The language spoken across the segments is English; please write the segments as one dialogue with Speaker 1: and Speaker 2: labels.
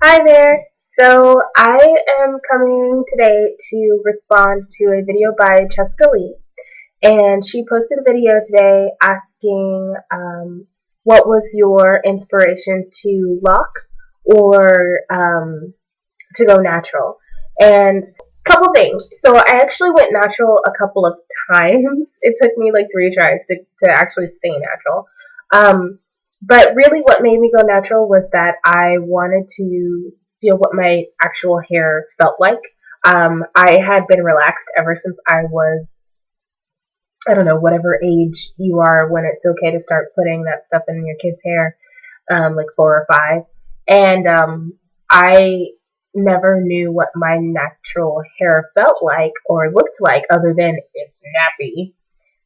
Speaker 1: Hi there. So I am coming today to respond to a video by Chescalocs, and she posted a video today asking what was your inspiration to lock or to go natural. And a couple things. So I actually went natural a couple of times. It took me like 3 tries to actually stay natural. Um, but really, what made me go natural was that I wanted to feel what my actual hair felt like. I had been relaxed ever since I was, I don't know, whatever age you are when it's okay to start putting that stuff in your kid's hair, like 4 or 5. And I never knew what my natural hair felt like or looked like other than it's nappy.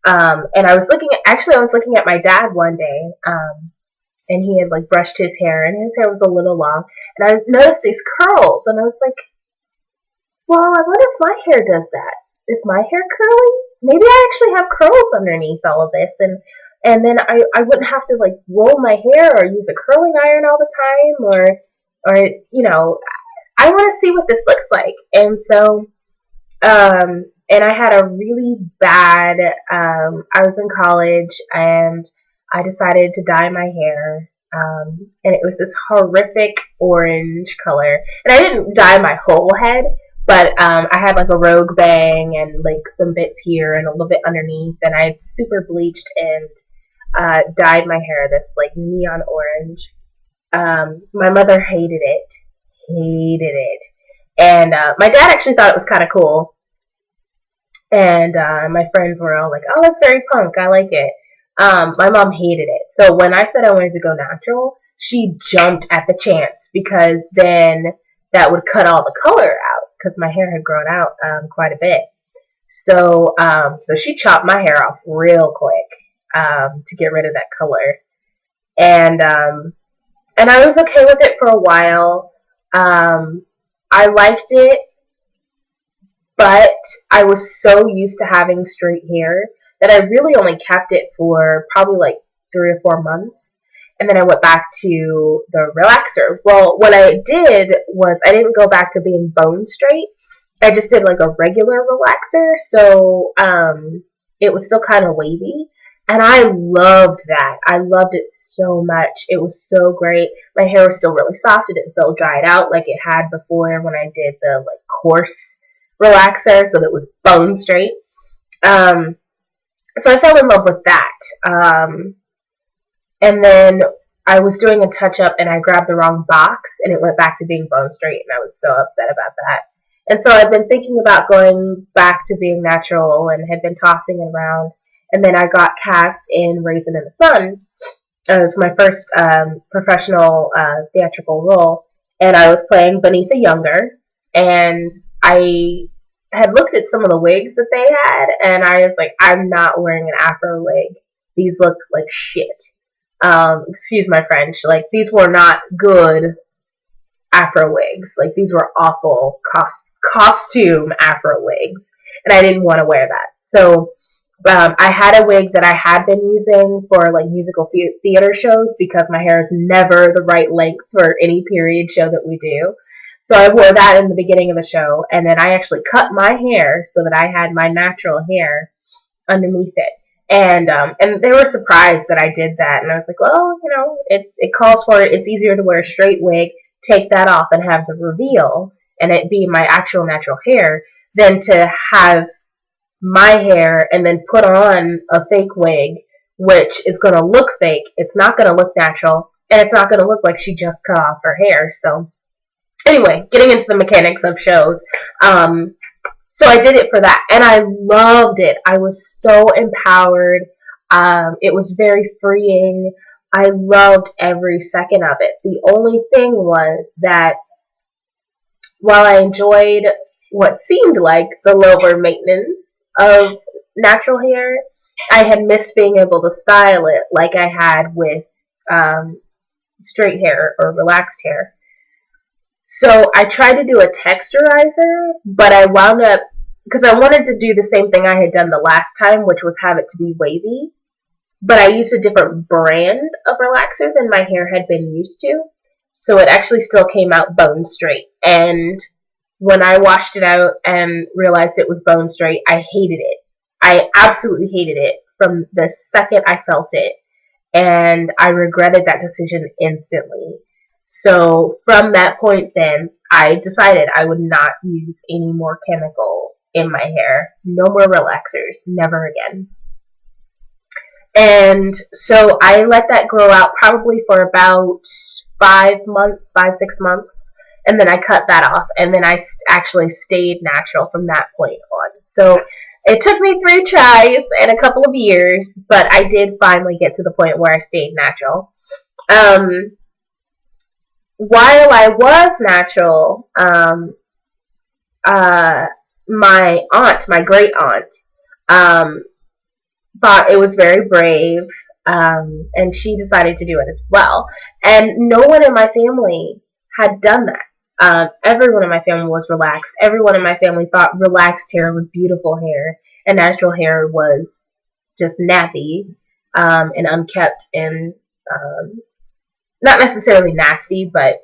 Speaker 1: And I was looking at my dad one day, and he had like brushed his hair, and his hair was a little long, and I noticed these curls, and I was like, well, I wonder if my hair does that. Is my hair curly? Maybe I actually have curls underneath all of this, and then I wouldn't have to like roll my hair or use a curling iron all the time, or I want to see what this looks like. And so and I had a really bad, I was in college and I decided to dye my hair. And it was this horrific orange color. And I didn't dye my whole head, but I had like a rogue bang and like some bits here and a little bit underneath. And I super bleached and dyed my hair this like neon orange. My mother hated it. And my dad actually thought it was kind of cool. And my friends were all like, "Oh, that's very punk. I like it." My mom hated it. So when I said I wanted to go natural, she jumped at the chance because then that would cut all the color out because my hair had grown out quite a bit. So she chopped my hair off real quick to get rid of that color, and and I was okay with it for a while. I liked it, but I was so used to having straight hair that I really only kept it for probably like 3 or 4 months. And then I went back to the relaxer. Well, what I did was I didn't go back to being bone straight. I just did like a regular relaxer. So it was still kind of wavy. And I loved that. I loved it so much. It was so great. My hair was still really soft. It didn't feel dried out like it had before when I did the like coarse relaxer, so that it was bone straight. Um, so I fell in love with that. And then I was doing a touch up and I grabbed the wrong box and it went back to being bone straight, and I was so upset about that. And so I've been thinking about going back to being natural and had been tossing it around. And then I got cast in Raisin in the Sun. It was my first professional theatrical role, and I was playing Beneath a Younger. And I had looked at some of the wigs that they had, and I was like, I'm not wearing an Afro wig. These look like shit. Excuse my French. Like, these were not good Afro wigs. Like, these were awful costume Afro wigs, and I didn't want to wear that. So I had a wig that I had been using for like musical theater shows because my hair is never the right length for any period show that we do. So I wore that in the beginning of the show, and then I actually cut my hair so that I had my natural hair underneath it. And they were surprised that I did that, and I was like, well, it calls for it. It's easier to wear a straight wig, take that off, and have the reveal, and it be my actual natural hair, than to have my hair and then put on a fake wig, which is going to look fake. It's not going to look natural, and it's not going to look like she just cut off her hair. So anyway, getting into the mechanics of shows. So I did it for that, and I loved it. I was so empowered. It was very freeing. I loved every second of it. The only thing was that while I enjoyed what seemed like the lower maintenance of natural hair, I had missed being able to style it like I had with straight hair or relaxed hair. So I tried to do a texturizer, but I wound up, because I wanted to do the same thing I had done the last time, which was have it to be wavy. But I used a different brand of relaxer than my hair had been used to. so it actually still came out bone straight. And when I washed it out and realized it was bone straight, I hated it. I absolutely hated it from the second I felt it, and I regretted that decision instantly. So from that point then, I decided I would not use any more chemical in my hair. No more relaxers, never again. And so I let that grow out probably for about 5 months, 5, 6 months, and then I cut that off, and then I actually stayed natural from that point on. So it took me 3 tries and a couple of years, but I did finally get to the point where I stayed natural. While I was natural, my aunt, my great aunt, thought it was very brave, and she decided to do it as well. And no one in my family had done that. Everyone in my family was relaxed. Everyone in my family thought relaxed hair was beautiful hair, and natural hair was just nappy, and unkept, and not necessarily nasty, but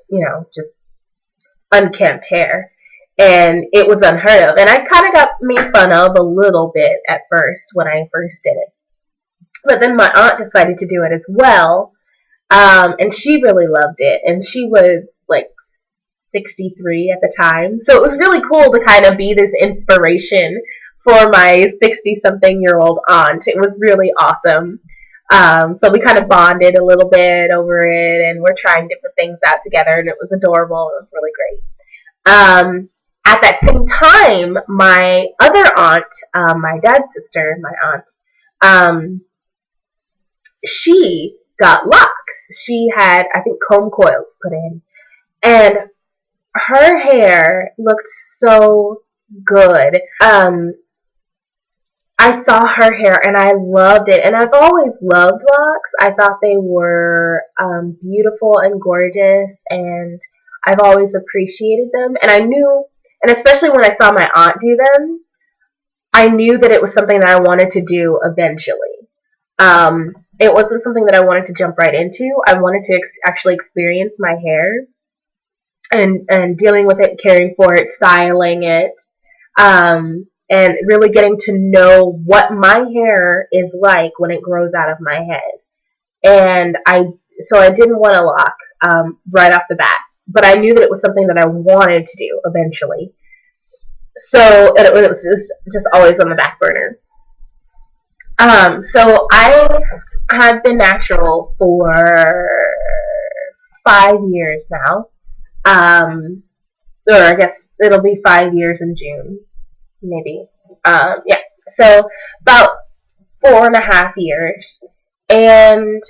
Speaker 1: just unkempt hair. And it was unheard of. And I kind of got made fun of a little bit at first when I first did it. But then my aunt decided to do it as well, and she really loved it. And she was like 63 at the time. So it was really cool to kind of be this inspiration for my 60-something-year-old aunt. It was really awesome. So we kind of bonded a little bit over it, and we're trying different things out together, and it was adorable. It was really great. At that same time, my other aunt, my dad's sister, my aunt, she got locks. She had, I think, comb coils put in, and her hair looked so good. I saw her hair and I loved it, and I've always loved locks. I thought they were beautiful and gorgeous, and I've always appreciated them. And I knew, and especially when I saw my aunt do them, I knew that it was something that I wanted to do eventually. It wasn't something that I wanted to jump right into. I wanted to actually experience my hair and dealing with it, caring for it, styling it, and really getting to know what my hair is like when it grows out of my head. And so I didn't want to lock right off the bat, but I knew that it was something that I wanted to do eventually. So it was just always on the back burner. So I have been natural for 5 years now. Or I guess it'll be 5 years in June, maybe. Yeah. So about 4.5 years. And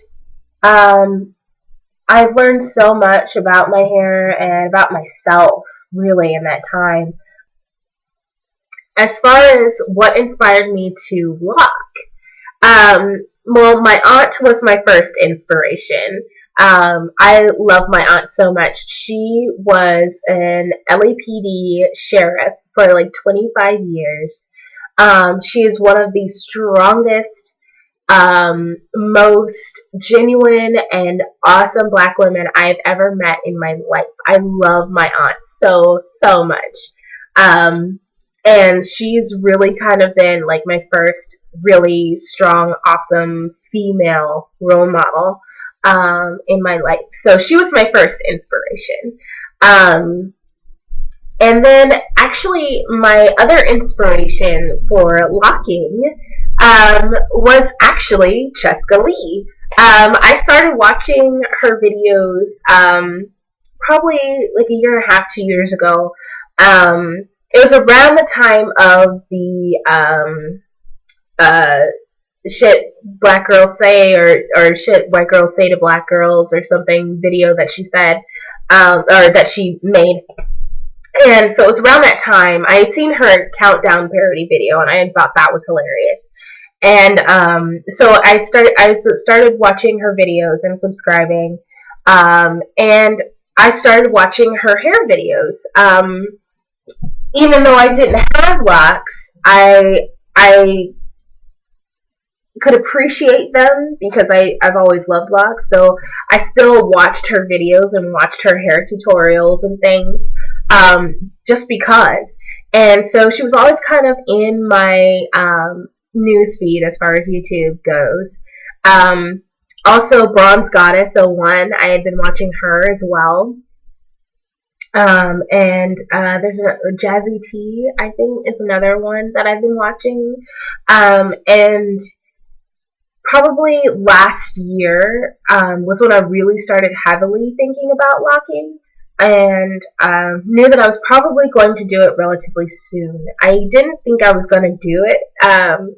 Speaker 1: I've learned so much about my hair and about myself, really, in that time. As far as what inspired me to lock, well, my aunt was my first inspiration. I love my aunt so much. She was an LAPD sheriff for like 25 years. She is one of the strongest, most genuine and awesome black women I've ever met in my life. I love my aunt so much. And she's really kind of been like my first really strong, awesome female role model in my life. So she was my first inspiration. And then actually my other inspiration for locking was actually Chescalocs. I started watching her videos probably like a year and a half, 2 years ago. It was around the time of the shit black girls say, or shit white girls say to black girls, or something video that she said, or that she made. And so it was around that time. I had seen her countdown parody video, and I thought that was hilarious. And so I started watching her videos and subscribing, and I started watching her hair videos. Even though I didn't have locks, I could appreciate them because I've always loved locs. So I still watched her videos and watched her hair tutorials and things, just because. And so she was always kind of in my news feed as far as YouTube goes. Um, Also, Bronze Goddess 01, I had been watching her as well. And there's a Jazzy T, I think, is another one that I've been watching. And probably last year was when I really started heavily thinking about locking, and knew that I was probably going to do it relatively soon. I didn't think I was going to do it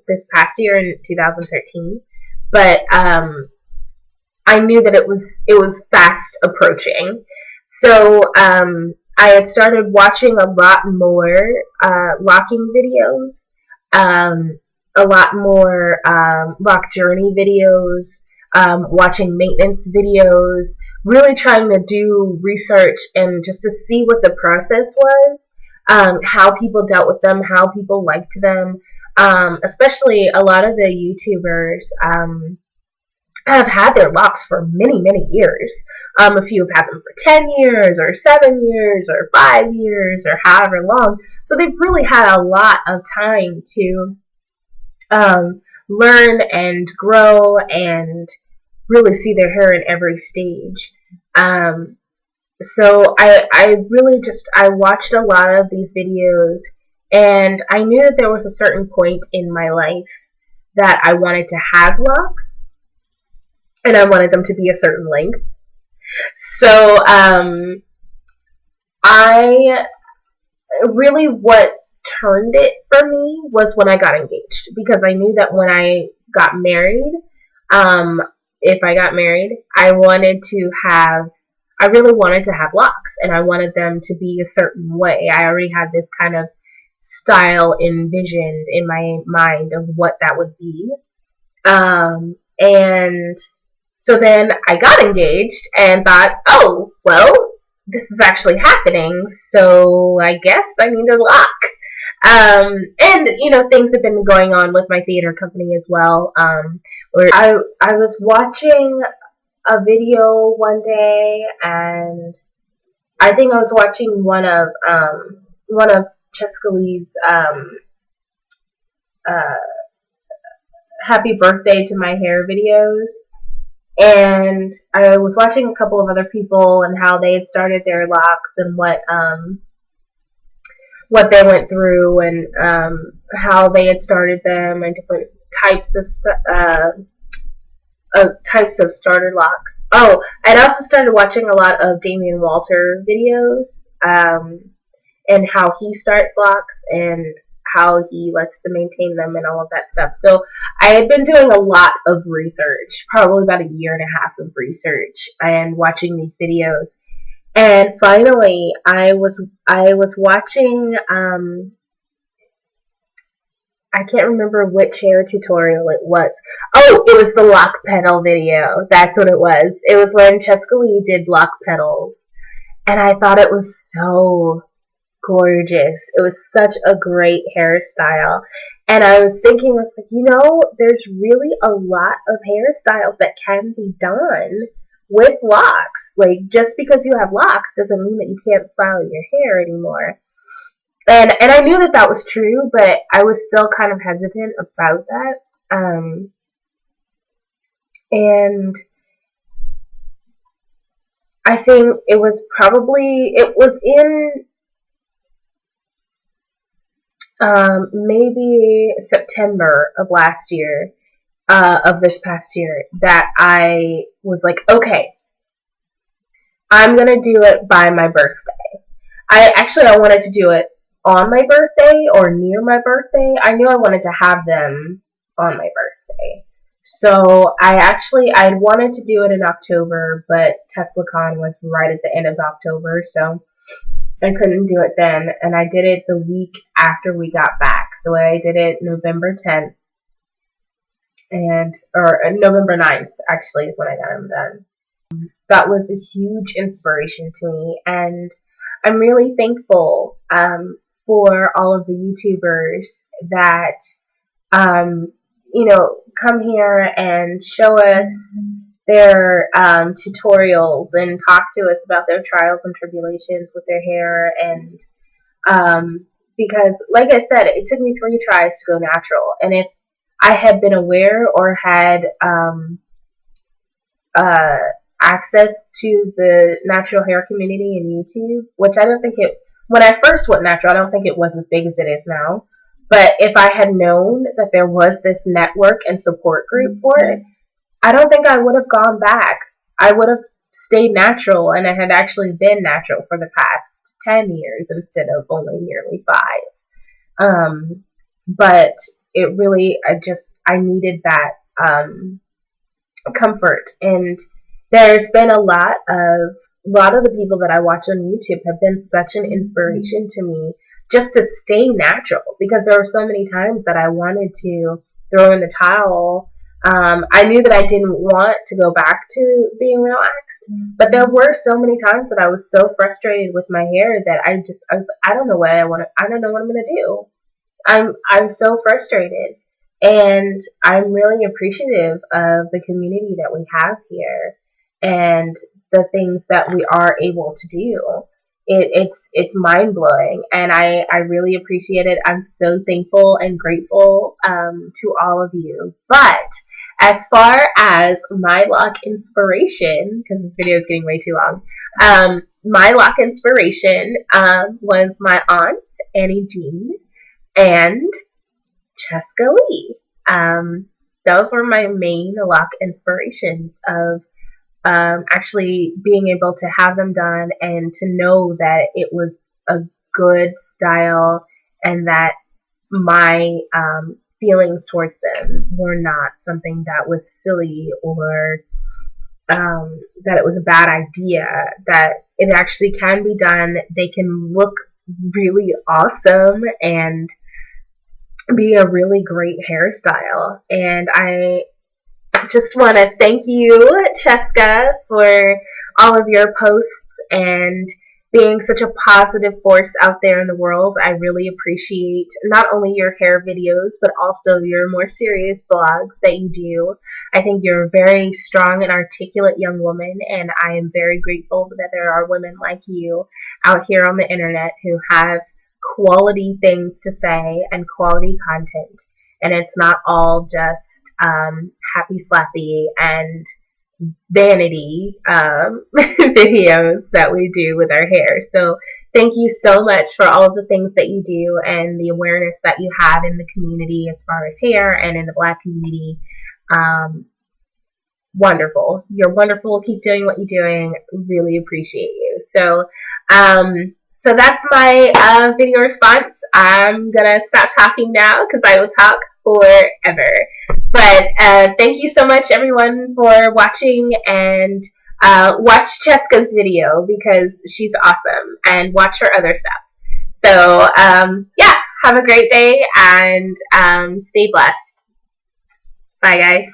Speaker 1: this past year in 2013, but I knew that it was fast approaching. So I had started watching a lot more locking videos, um, a lot more lock journey videos, watching maintenance videos, really trying to do research and just to see what the process was, how people dealt with them, how people liked them, especially a lot of the YouTubers. Have had their locks for many, many years. A few have had them for 10 years, or 7 years, or 5 years, or however long. So they've really had a lot of time to learn and grow and really see their hair in every stage. So I really I watched a lot of these videos, and I knew that there was a certain point in my life that I wanted to have locks, and I wanted them to be a certain length. So I really, what turned it for me was when I got engaged, because I knew that when I got married, um, if I got married, I really wanted to have locks, and I wanted them to be a certain way. I already had this kind of style envisioned in my mind of what that would be. And so then I got engaged and thought, oh, well, this is actually happening, so I guess I need a lock. And things have been going on with my theater company as well. Where I was watching a video one day, and I think I was watching one of Chescalocs' uh, "Happy Birthday to My Hair" videos, and I was watching a couple of other people and how they had started their locks and what they went through, and how they had started them, and different types of starter locks. Oh, I'd also started watching a lot of Damian Walter videos, and how he starts locks and how he likes to maintain them and all of that stuff. So I had been doing a lot of research, probably about a year and a half of research and watching these videos. And finally, I was watching. I can't remember which hair tutorial it was. Oh, it was the lock pedal video. That's what it was. It was when Chescalocs did lock pedals, and I thought it was so gorgeous. It was such a great hairstyle. And I was thinking, I was like, there's really a lot of hairstyles that can be done with locks. Like, just because you have locks doesn't mean that you can't style your hair anymore. And I knew that that was true, but I was still kind of hesitant about that. And I think it was in maybe September of last year, of this past year, that I was like, okay, I'm gonna do it by my birthday. I wanted to do it on my birthday or near my birthday. I knew I wanted to have them on my birthday. So I wanted to do it in October, but Chescalocs was right at the end of October, so I couldn't do it then, and I did it the week after we got back. So I did it November 10th, or November 9th, actually, is when I got them done. That was a huge inspiration to me, and I'm really thankful for all of the YouTubers that come here and show us their tutorials and talk to us about their trials and tribulations with their hair. And because, like I said, it took me 3 tries to go natural. And if I had been aware or had access to the natural hair community in YouTube, which I don't think when I first went natural, I don't think it was as big as it is now. But if I had known that there was this network and support group for it, I don't think I would have gone back. I would have stayed natural, and I had actually been natural for the past 10 years instead of only nearly 5. But it really, I needed that comfort. And there's been a lot of the people that I watch on YouTube have been such an inspiration to me just to stay natural, because there were so many times that I wanted to throw in the towel. I knew that I didn't want to go back to being relaxed, but there were so many times that I was so frustrated with my hair that I don't know what I don't know what I'm gonna do. I'm so frustrated, and I'm really appreciative of the community that we have here and the things that we are able to do. It's mind blowing, and I really appreciate it. I'm so thankful and grateful to all of you. But as far as my lock inspiration, because this video is getting way too long, my lock inspiration was my aunt Annie Jean and Chescalocs. Those were my main lock inspirations of actually being able to have them done and to know that it was a good style and that my feelings towards them were not something that was silly or that it was a bad idea, that it actually can be done. They can look really awesome and be a really great hairstyle. And I just want to thank you, Cheska, for all of your posts and being such a positive force out there in the world. I really appreciate not only your hair videos, but also your more serious vlogs that you do. I think you're a very strong and articulate young woman, and I am very grateful that there are women like you out here on the internet who have quality things to say and quality content. And it's not all just happy slappy and vanity videos that we do with our hair. So thank you so much for all of the things that you do and the awareness that you have in the community as far as hair and in the Black community. Wonderful. You're wonderful. Keep doing what you're doing. Really appreciate you. So so that's my video response. I'm gonna stop talking now because I will talk forever. But thank you so much, everyone, for watching, and watch Cheska's video because she's awesome, and watch her other stuff. So yeah, have a great day and stay blessed. Bye, guys.